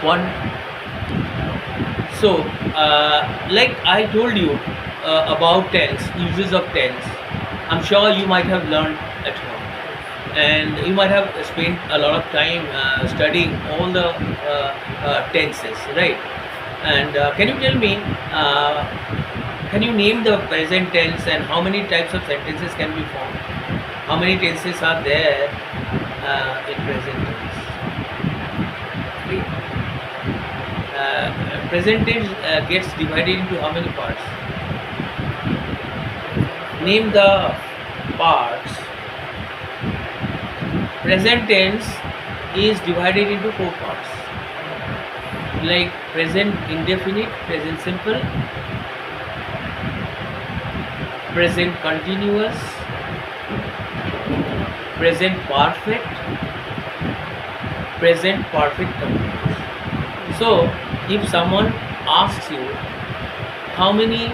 one. So, like I told you about tense, uses of tense, I'm sure you might have learned at home, and you might have spent a lot of time studying all the tenses, right? And can you tell me, can you name the present tense and how many types of sentences can be formed? How many tenses are there in present tense? Present tense gets divided into how many parts? Name the parts. Present tense is divided into four parts, like present indefinite, present simple, present continuous, present perfect, present perfect continuous. So, if someone asks you how many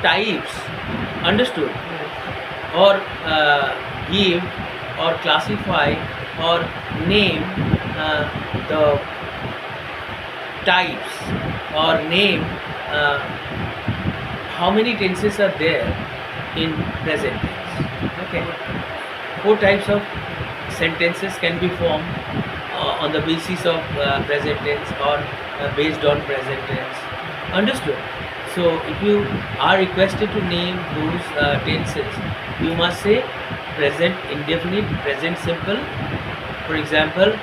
types, understood, or give or classify or name the types, or name how many tenses are there in present tense. Okay, four types of sentences can be formed on the basis of present tense, or based on present tense. Understood? So, if you are requested to name those tenses, you must say present indefinite, present simple. For example,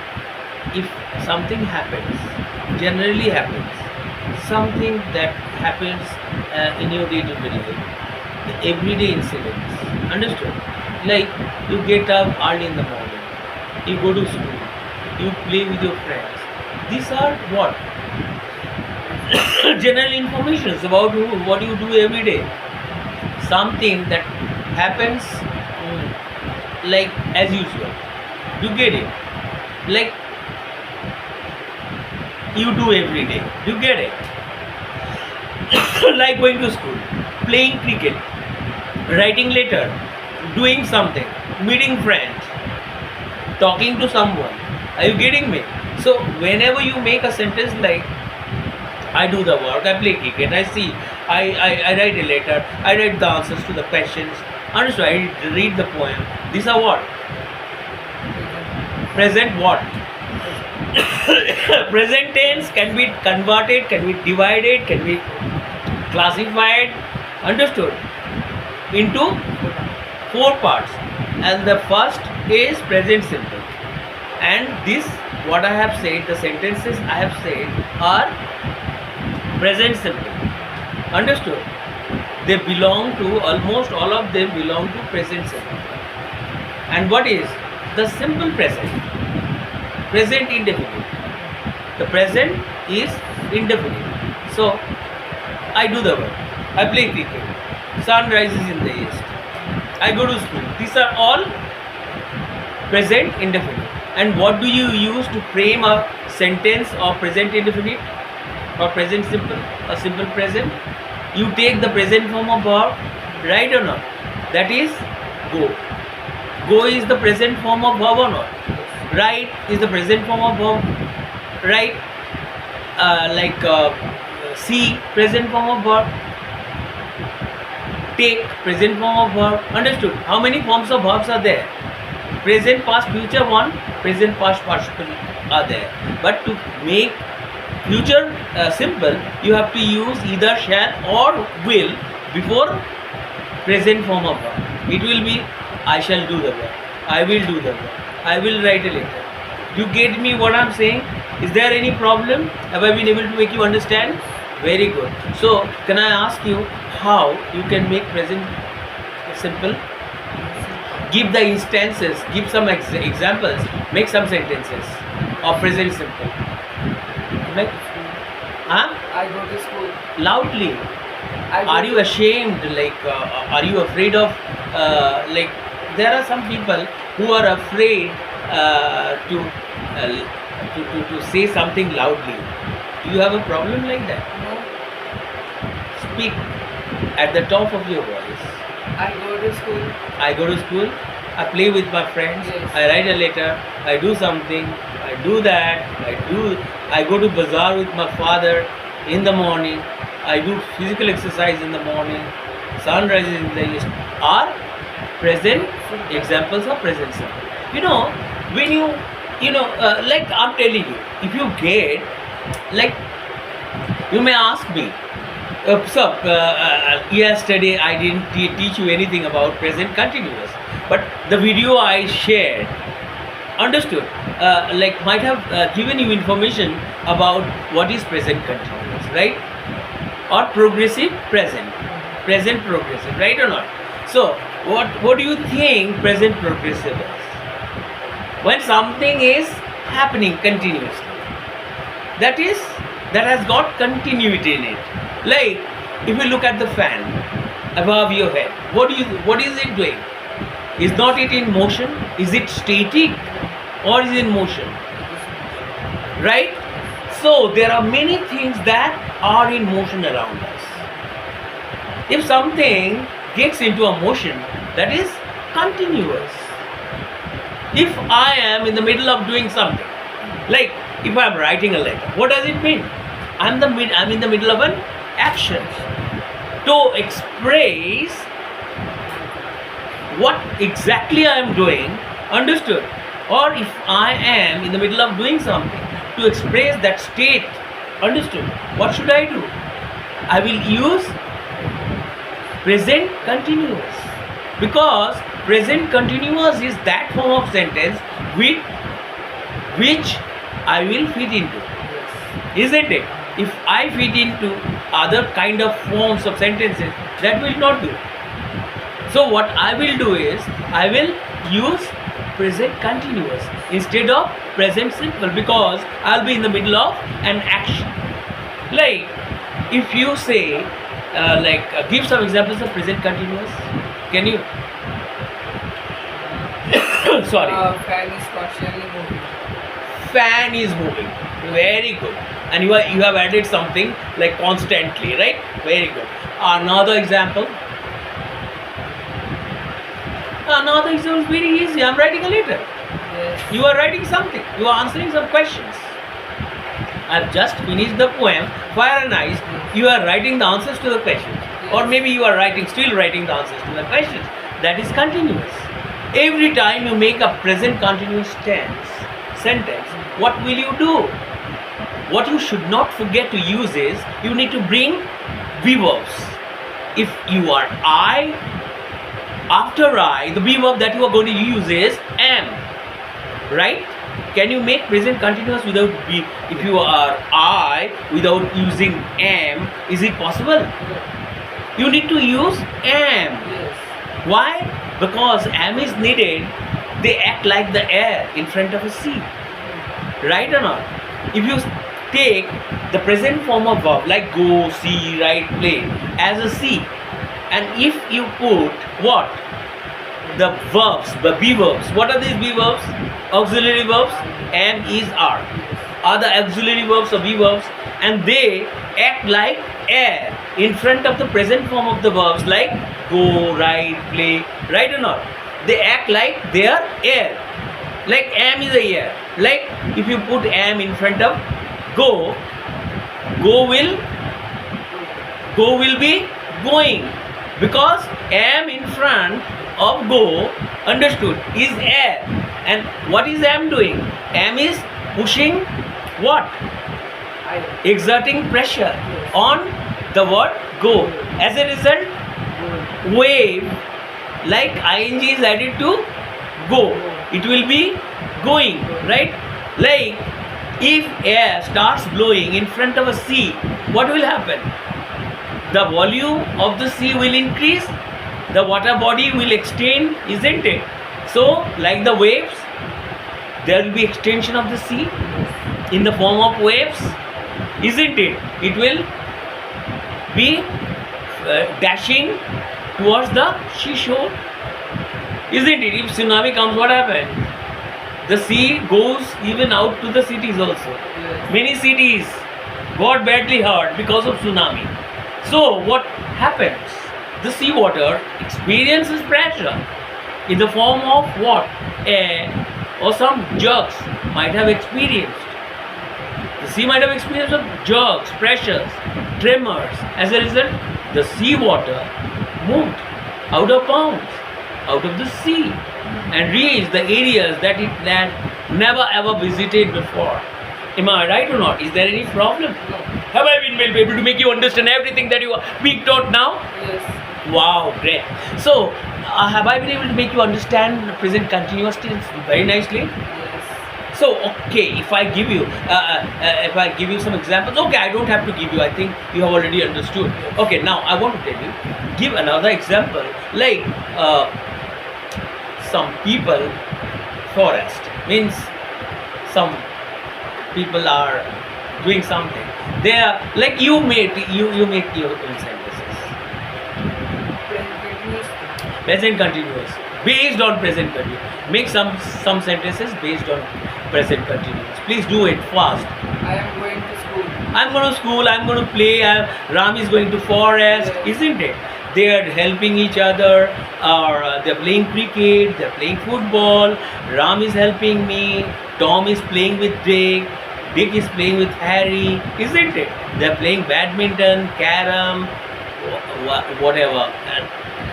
if something happens, generally happens, something that happens in your day-to-day life, the everyday incidents. Understood? Like you get up early in the morning, you go to school, you play with your friends. These are what? General information about what you do every day. Something that happens like as usual. You get it? Like you do every day. You get it? Like going to school, playing cricket, writing letter, doing something, meeting friends, talking to someone. Are you getting me? So whenever you make a sentence like I do the work, I play cricket, I see, I write a letter, I write the answers to the questions, understood, I read the poem. These are what? Present what? Present tense can be converted, can be divided, can be classified, understood, into four parts. And the first is present simple. And this, what I have said, the sentences I have said are present simple. Understood? They belong to, almost all of them belong to present simple. And what is the simple present? Present indefinite. The present is indefinite. So, I do the work. I play cricket. Sun rises in the east. I go to school. These are all present indefinite. And what do you use to frame a sentence of present indefinite or present simple or simple present? You take the present form of verb, right or not? That is go. Go is the present form of verb or not? Right is the present form of verb. Right? See, present form of verb. Take, present form of verb. Understood? How many forms of verbs are there? Present, past, future one, present, past, participle are there. But to make future simple, you have to use either shall or will before present form of verb. It will be I shall do the work, I will do the work, I will write a letter. You get me what I am saying? Is there any problem? Have I been able to make you understand? Very good. So, can I ask you how you can make present simple? Give the instances, give some examples, make some sentences of present simple. Like, huh? I go to school. Loudly. I go Are you ashamed? Like, are you afraid of? Like, there are some people who are afraid to say something loudly. Do you have a problem like that? No, Speak at the top of your voice. I go to school. I go to school. I play with my friends, Yes. I write a letter, I do something, I do that, I go to bazaar with my father in the morning, I do physical exercise in the morning, sunrise in the east, are present examples of present simple. When like I'm telling you, if you get, like, you may ask me, sir, yesterday I didn't teach you anything about present continuous, but the video I shared, understood, like might have given you information about what is present continuous, right? Or progressive present, present progressive, right or not? So, what do you think present progressive is? When something is happening continuously, that has got continuity in it. Like if you look at the fan above your head, what is it doing? Is not it in motion? Is it static or is it in motion? Right? So there are many things that are in motion around us. If something gets into a motion, that is continuous. If I am in the middle of doing something, like if I am writing a letter, what does it mean? I'm in the middle of an action to express what exactly I am doing, understood? Or if I am in the middle of doing something to express that state, understood? What should I do? I will use present continuous, because present continuous is that form of sentence with which I will fit into, isn't it? If I fit into other kind of forms of sentences, that will not do. So what I will do is I will use present continuous instead of present simple, because I'll be in the middle of an action. Like if you say give some examples of present continuous. Can you? Sorry. Fan is partially moving. Fan is moving. Very good. And you have added something like constantly, right? Very good. Another example. Another example is very easy. I'm writing a letter. Yes. You are writing something. You are answering some questions. I've just finished the poem, Fire and Ice. You are writing the answers to the questions. Or maybe you are still writing the answers to the questions. That is continuous. Every time you make a present continuous sentence, what will you do? What you should not forget to use is, you need to bring verbs. If you are I, after I, the verb that you are going to use is am. Right? Can you make present continuous without be? If you are I without using am, is it possible? You need to use am. Yes. Why? Because am is needed. They act like the air in front of a sea. Right or not? If you take the present form of verb like go, see, write, play as a sea, and if you put what? The verbs, the be verbs. What are these be verbs? Auxiliary verbs. Am, is, are the auxiliary verbs or be verbs, and they act like air in front of the present form of the verbs like go, write, play. Right or not? They act like they are air. Like am is a air. Like if you put am in front of go, go will be going, because am in front of go, understood, is air. And what is am doing? Am is pushing what? Exerting pressure on the word go. As a result, wave, like ing is added to go, it will be going, right? Like if air starts blowing in front of a sea, what will happen? The volume of the sea will increase, the water body will extend, isn't it? So like the waves, there will be extension of the sea in the form of waves, isn't it? It will be dashing towards the seashore, isn't it? If tsunami comes, what happens? The sea goes even out to the cities also. Yes. Many cities got badly hurt because of tsunami. So what happens? The seawater experiences pressure in the form of what? Air or some jerks might have experienced. The sea might have experienced of jerks, pressures, tremors. As a result, the sea water moved out of bounds, out of the sea, and reached the areas that it had never ever visited before. Am I right or not? Is there any problem? No. Have I been able to make you understand everything that you are being taught now? Yes. Wow, great. So, have I been able to make you understand the present continuous tense very nicely? Yes. So, okay, if I give you some examples, okay, I don't have to give you. I think you have already understood. Okay, now I want to tell you. Give another example, like some people, forest means some people are doing something. They are like you make your own sentences. Continuous. Present continuous based on present continuous. Make some sentences based on present continuous. Please do it fast. I am going to school. I'm going to school. I'm going to play. Ram is going to forest, Yes. isn't it? They are helping each other, or they're playing cricket. They're playing football. Ram is helping me. Tom is playing with Dick. Dick is playing with Harry, isn't it? They're playing badminton, carom, whatever. And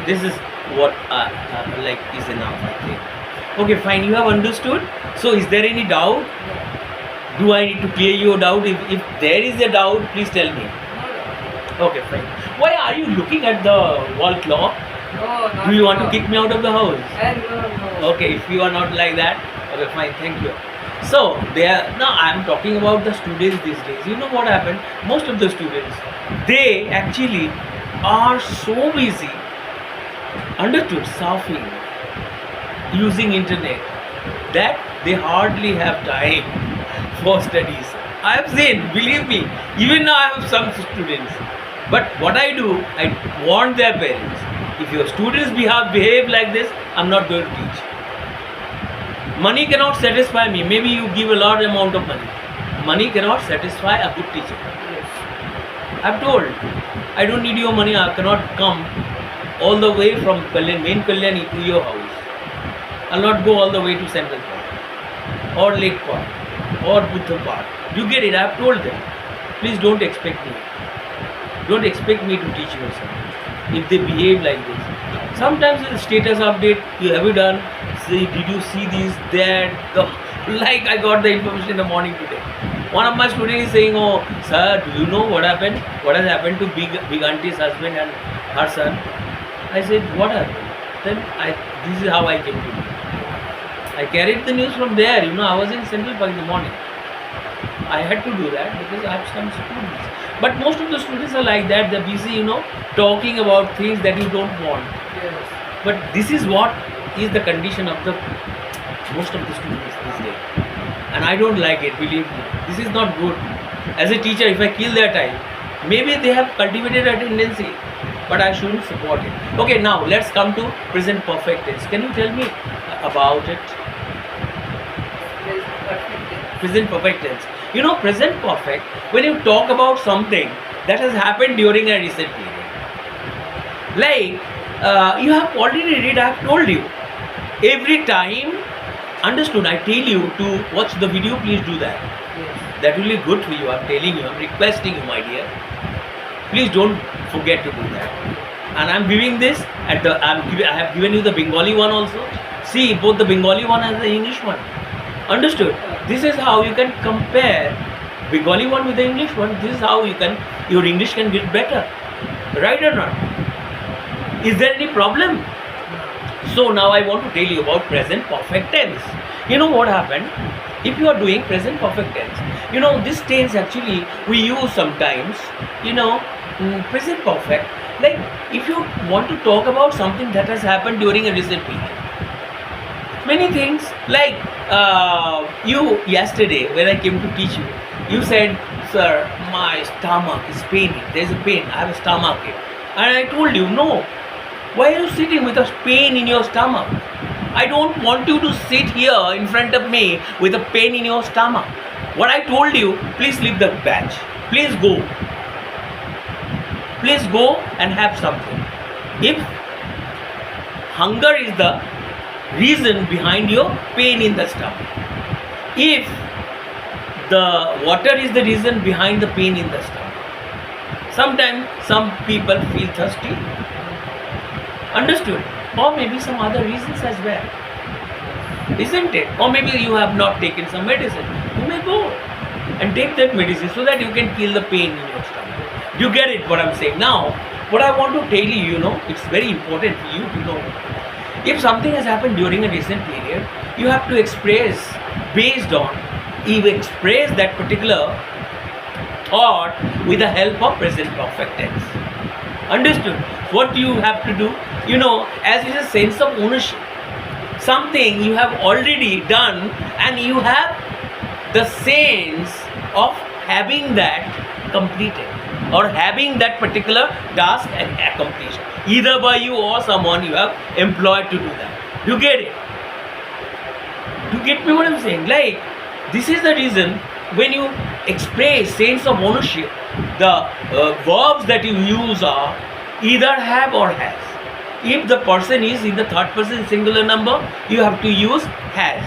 this is what like is enough, I think. Okay, fine. You have understood. So, is there any doubt? No. Do I need to clear your doubt? If there is a doubt, please tell me. No. Okay, fine. Why are you looking at the wall clock? No. Not Do you want to now. kick me out of the house? No. Okay, if you are not like that, okay, fine, thank you. So, now I am talking about the students these days. You know what happened? Most of the students, they actually are so busy, understood, surfing, using internet, that they hardly have time for studies. I have seen, believe me, even now I have some students. But what I do, I warn their parents, if your students behave like this, I'm not going to teach. Money cannot satisfy me. Maybe you give a large amount of money. Money cannot satisfy a good teacher. Yes. I've told, I don't need your money. I cannot come all the way from main Kalyani to your house. I'll not go all the way to Central Park or Lake Park or Buddha Park. You get it? I've told them. Please don't expect me. Don't expect me to teach you something if they behave like this. Sometimes it's a status update. You have you done? See, did you see this? That? Like I got the information in the morning today. One of my students is saying, "Oh, sir, do you know what happened? What has happened to big auntie's husband and her son?" I said, "What happened?" Then this is how I came to know. I carried the news from there. You know, I was in Central Park in the morning. I had to do that because I have some students. But most of the students are like that. They're busy, you know, talking about things that you don't want. Yes. But this is what is the condition of the most of the students these days. And I don't like it, believe me. This is not good. As a teacher, if I kill their time, maybe they have cultivated a tendency, but I shouldn't support it. Okay, now let's come to present perfect tense. Can you tell me about it? Present perfect tense. Present perfect tense. You know, present perfect, when you talk about something that has happened during a recent period. Like, you have already read, I have told you. Every time, understood, I tell you to watch the video, please do that. Yes. That will be good for you, I'm telling you, I'm requesting you, my dear. Please don't forget to do that. And I'm giving this, I have given you the Bengali one also. See, both the Bengali one and the English one. Understood? This is how you can compare Bengali one with the English one. This is how your English can get better. Right or not? Is there any problem? So now I want to tell you about present perfect tense. You know what happened? If you are doing present perfect tense, you know this tense actually we use sometimes, you know, present perfect. Like if you want to talk about something that has happened during a recent period. Many things like you yesterday when I came to teach you, you said, "Sir, my stomach is paining. There is a pain. I have a stomach ache." And I told you, "No. Why are you sitting with a pain in your stomach? I don't want you to sit here in front of me with a pain in your stomach. What I told you, please leave the batch. Please go. Please go and have something." If hunger is the reason behind your pain in the stomach. If the water is the reason behind the pain in the stomach, sometimes some people feel thirsty. Understood? Or maybe some other reasons as well. Isn't it? Or maybe you have not taken some medicine. You may go and take that medicine so that you can kill the pain in your stomach. You get it what I'm saying? Now, what I want to tell you, it's very important for you to know. If something has happened during a recent period, you have to express based on, you express that particular thought with the help of present perfect tense. Understood? What you have to do, as is a sense of ownership. Something you have already done and you have the sense of having that completed or having that particular task accomplished, either by you or someone you have employed to do that. You get it? You get me what I'm saying? Like, this is the reason when you express sense of ownership, the verbs that you use are either have or has. If the person is in the third person singular number, you have to use has.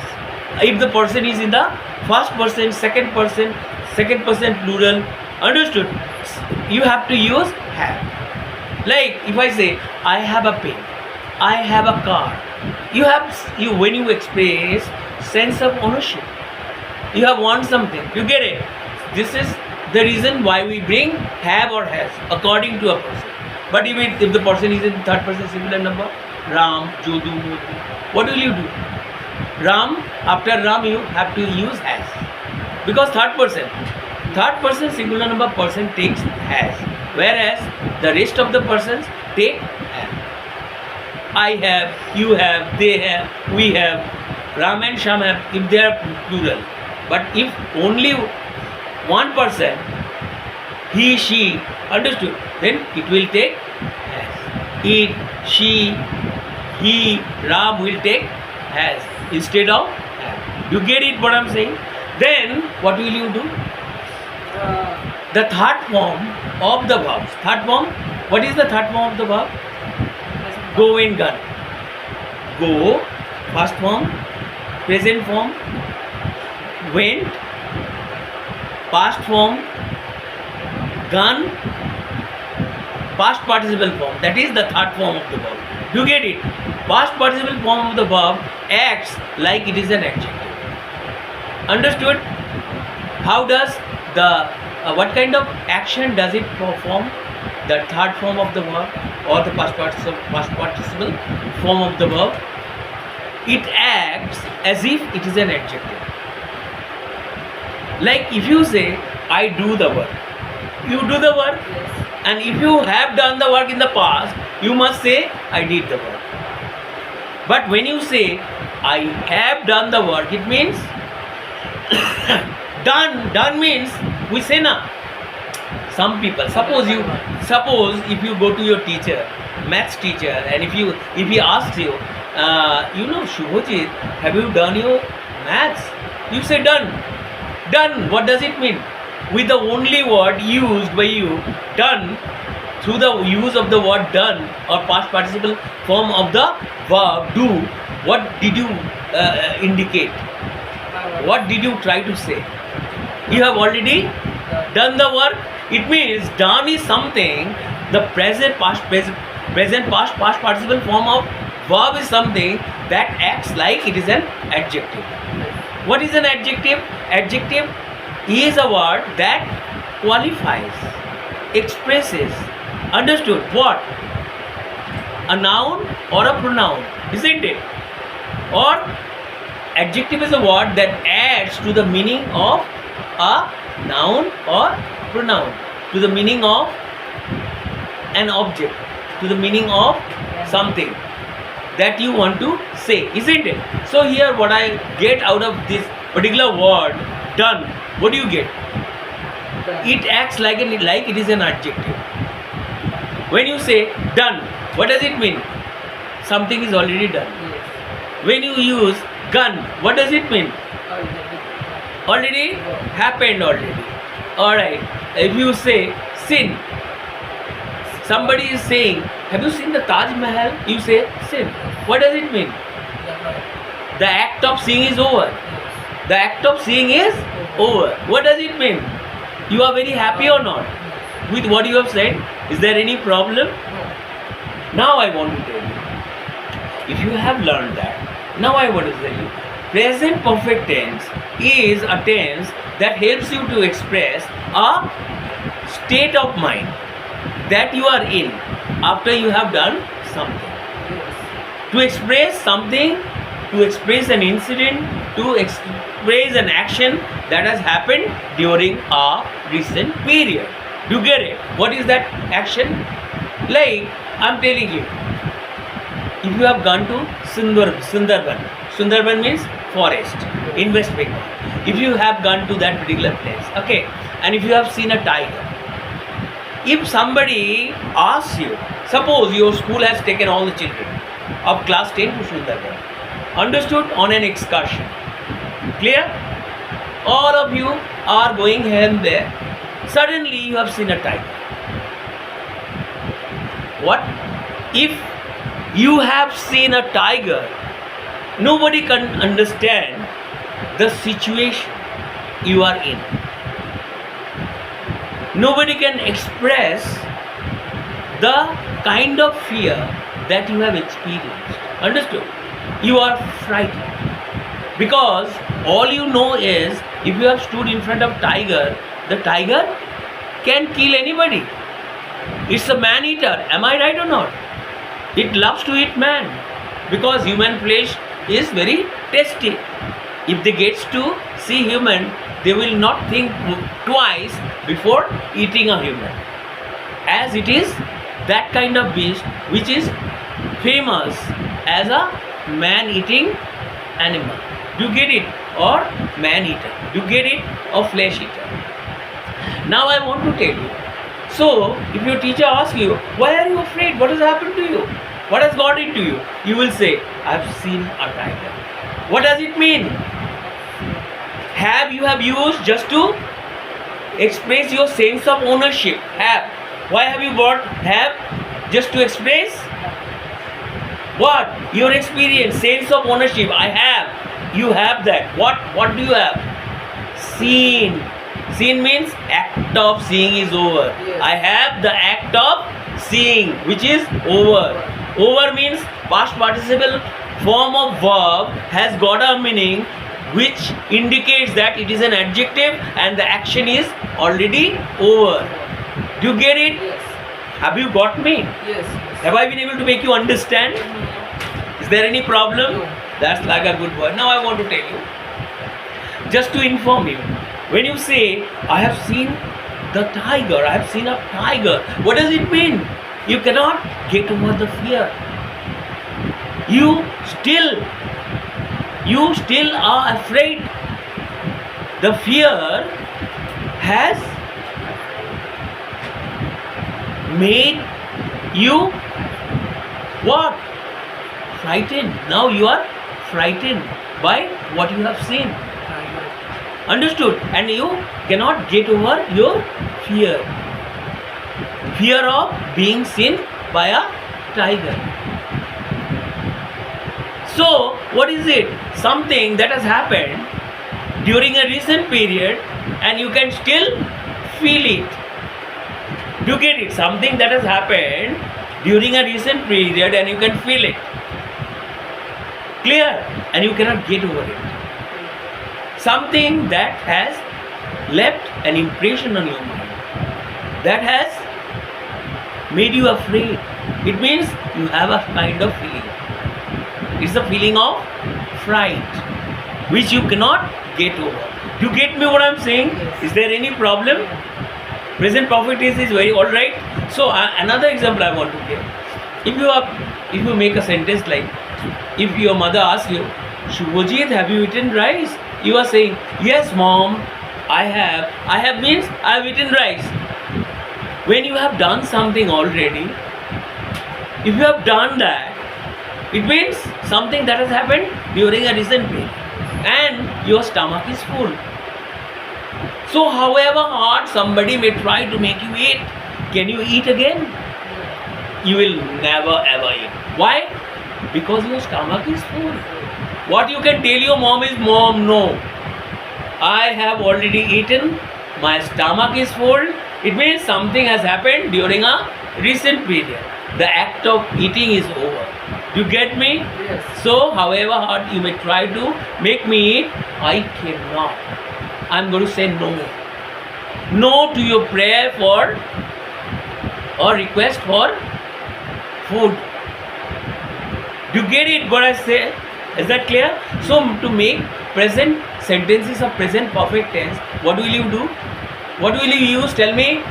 If the person is in the first person, second person plural, understood? You have to use have. Like if I say I have a pen, I have a car, when you express sense of ownership, you have won something. You get it? This is the reason why we bring have or has according to a person. But if the person is in third person singular number, Ram, Jodu, Modu, what will you do? Ram, after Ram you have to use has. Because third person singular number person takes has. Whereas the rest of the persons take have. I have, you have, they have, we have, Ram and Sham have if they are plural. But if only one person, he, she, understood, then it will take has. It, she, he, Ram will take has instead of have. You get it what I'm saying? Then what will you do? The third form of the verbs. Third form, what is the third form of the verb? Go and gone. Go, first form, present form, went, past form, gone, past participle form. That is the third form of the verb. You get it? Past participle form of the verb acts like it is an adjective. Understood? How does what kind of action does it perform? The third form of the verb or the past participle form of the verb? It acts as if it is an adjective. Like if you say, I do the work, you do the work. Yes. And if you have done the work in the past, you must say, I did the work. But when you say, I have done the work, it means done means we say na. Some people, suppose if you go to your teacher, maths teacher, and if he asks you, Shubhajit, have you done your maths? You say done. Done, what does it mean? With the only word used by you, done, through the use of the word done or past participle form of the verb do, what did you indicate? What did you try to say? You have already done the work. It means done is something, the present past participle form of verb is something that acts like it is an adjective. What is an adjective? Adjective is a word that qualifies, expresses, understood, what? A noun or a pronoun, isn't it? Or adjective is a word that adds to the meaning of a noun or pronoun, to the meaning of an object, to the meaning of something that you want to say, isn't it? So here what I get out of this particular word, done, what do you get? It acts like it is an adjective. When you say done, what does it mean? Something is already done. Yes. When you use gun, what does it mean? Already happened already. Alright. If you say sin, somebody is saying, have you seen the Taj Mahal? You say sin. What does it mean? Right. The act of seeing is over. Yes. The act of seeing is over. What does it mean? You are very happy or not Yes. with what you have said? Is there any problem? No. Now I want to tell you. If you have learned that, now I want to tell you. Present perfect tense is a tense that helps you to express a state of mind that you are in after you have done something. Yes. To express something, to express an incident, to express an action that has happened during a recent period. You get it? What is that action? Like I'm telling you, if you have gone to Sundarban means forest in West Bengal. If you have gone to that particular place, okay, and if you have seen a tiger, if somebody asks you, suppose your school has taken all the children of class 10 to Sundarban, understood, on an excursion, clear? All of you are going here and there. Suddenly you have seen a tiger. What? If you have seen a tiger, nobody can understand the situation you are in. Nobody can express the kind of fear that you have experienced. Understood? You are frightened. Because all you know is, if you have stood in front of tiger, the tiger can kill anybody. It's a man eater. Am I right or not? It loves to eat man because human flesh is very tasty. If they get to see human, they will not think twice before eating a human. As it is that kind of beast which is famous as a man-eating animal. You get it? Or man-eater. You get it? Or flesh-eater. Now I want to tell you. So, if your teacher asks you, why are you afraid? What has happened to you? What has got into you? You will say, I've seen a tiger. What does it mean? You have used just to express your sense of ownership. Have. Why have you brought have? Just to express what? Your experience, sense of ownership. I have. You have that. What do you have? Seen. Seen means act of seeing is over. Yes. I have the act of seeing, which is over. Over means past participle form of verb has got a meaning which indicates that it is an adjective and the action is already over. Do you get it? Yes. Have you got me? Yes. Have I been able to make you understand? Is there any problem? No. That's like a good word. Now I want to tell you, just to inform you, when you say, I have seen the tiger, I have seen a tiger, what does it mean? You cannot get over the fear. You still are afraid. The fear has made you what? Frightened. Now you are frightened by what you have seen. Understood? And you cannot get over your fear. Fear of being seen by a tiger. So, what is it? Something that has happened during a recent period and you can still feel it. You get it? Something that has happened during a recent period and you can feel it. Clear? And you cannot get over it. Something that has left an impression on your mind, that has made you afraid. It means you have a kind of feeling. It's a feeling of fright which you cannot get over. You get me what I'm saying? Yes. Is there any problem? Present perfect tense is very alright. So another example I want to give. If you make a sentence like, if your mother asks you, Shubhajit, have you eaten rice? You are saying, yes mom, I have. I have means I have eaten rice. When you have done something already, if you have done that, it means something that has happened during a recent period and your stomach is full. So however hard somebody may try to make you eat, can you eat again? You will never ever eat. Why? Because your stomach is full. What you can tell your mom is, Mom, no, I have already eaten, my stomach is full. It means something has happened during a recent period. The act of eating is over. You get me? Yes. So, however hard you may try to make me eat, I cannot. I'm going to say no. No to your prayer for or request for food. You get it what I say? Is that clear? So, to make present sentences of present perfect tense, what will you do? What will you use? Tell me.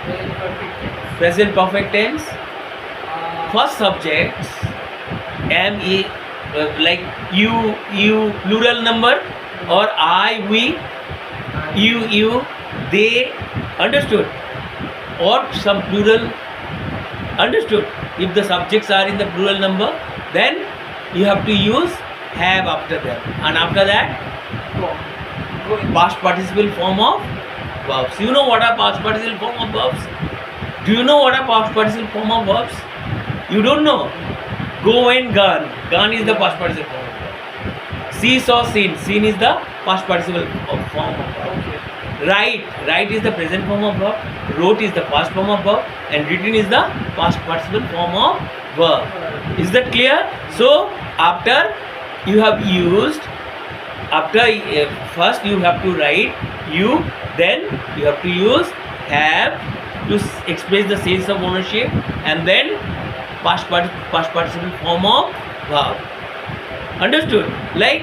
Very perfect tense. Present perfect tense. Uh, First subjects am, like you plural number, or I, we, you, they, understood, or some plural, understood. If the subjects are in the plural number, then you have to use have after them, and after that go. past participle form of verbs. You know what are past participle form of verbs? Do you know what are past participle form of verbs? You don't know. Go and gone. Gone is the past participle form of verb. See, saw, seen. Seen is the past participle form of verb. Okay. Write is the present form of verb. Wrote is the past form of verb, and written is the past participle form of verb. Is that clear? So after you have used, after first you have to write you, then you have to use have to express the sense of ownership, and then past participle form of verb. Understood? Like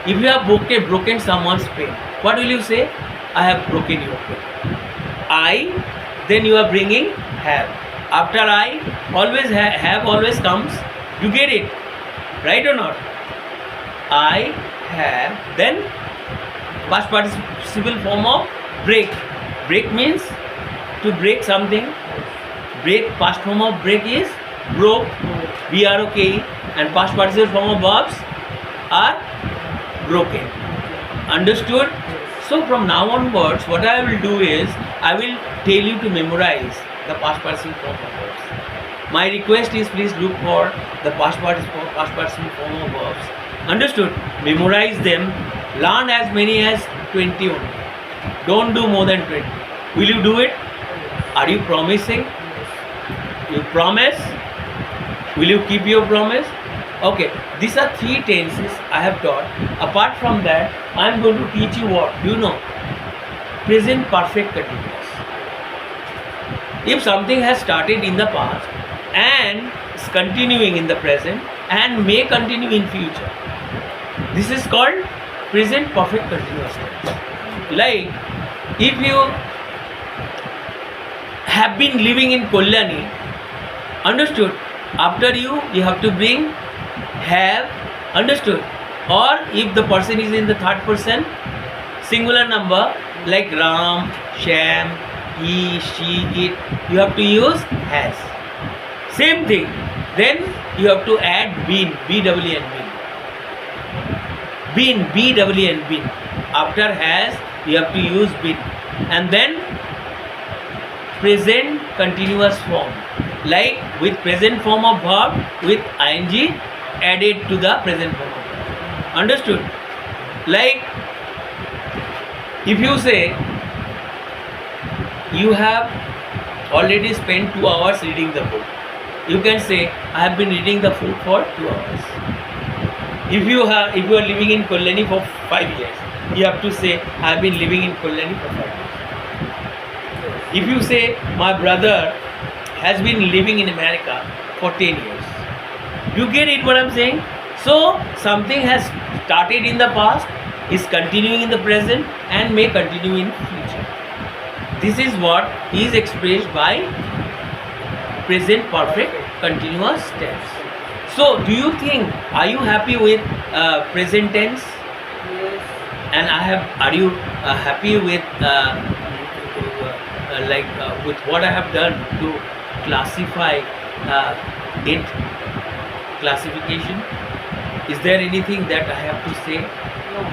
if you have broken someone's pen, what will you say? I have broken your pen. I, then you are bringing have. After I, always have always comes. You get it, right or not? I have, then past participle form of break. Break means to break something. Break, past form of break is broke, B-R-O-K-E, and past participle form of verbs are broken. Understood? So from now onwards, what I will do is, I will tell you to memorize the past participle form of verbs. My request is, please look for the past participle form of verbs. Understood? Memorize them. Learn as many as 20 only. Don't do more than 20. Will you do it? Are you promising? You promise? Will you keep your promise? Okay, these are 3 tenses I have taught. Apart from that, I am going to teach you what? Do you know? Present perfect continuous. If something has started in the past and is continuing in the present and may continue in future, this is called present perfect continuous tense. Like if you have been living in Kalyani, understood? After you have to bring have, understood? Or if the person is in the third person singular number, like Ram, Sham, he, she, it, you have to use has. Same thing. Then you have to add been, B-double-E and been. Been, B-double-E and been. After has, you have to use been. And then present continuous form. Like with present form of verb with ing added to the present form of verb. Understood? Like if you say you have already spent 2 hours reading the book, you can say I have been reading the book for 2 hours. If you are living in Kalyani for 5 years, you have to say I have been living in Kalyani for 5 years. If you say my brother has been living in America for 10 years, you get it what I'm saying? So something has started in the past, is continuing in the present, and may continue in future. This is what is expressed by present perfect continuous tense. So do you think, are you happy with present tense? Yes. And are you happy with with what I have done to classify it, classification? Is there anything that I have to say? No.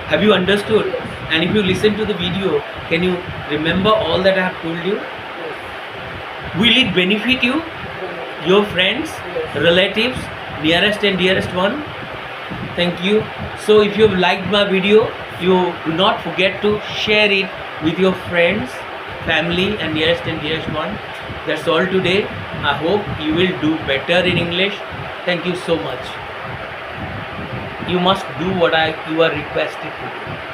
Have you understood? And if you listen to the video, can you remember all that I have told you? Yes. Will it benefit you, your friends, Yes. relatives, nearest and dearest one. Thank you. So if you have liked my video, you do not forget to share it with your friends, family and dearest one. That's all today. I hope you will do better in English. Thank you so much. You must do what you are requested to do.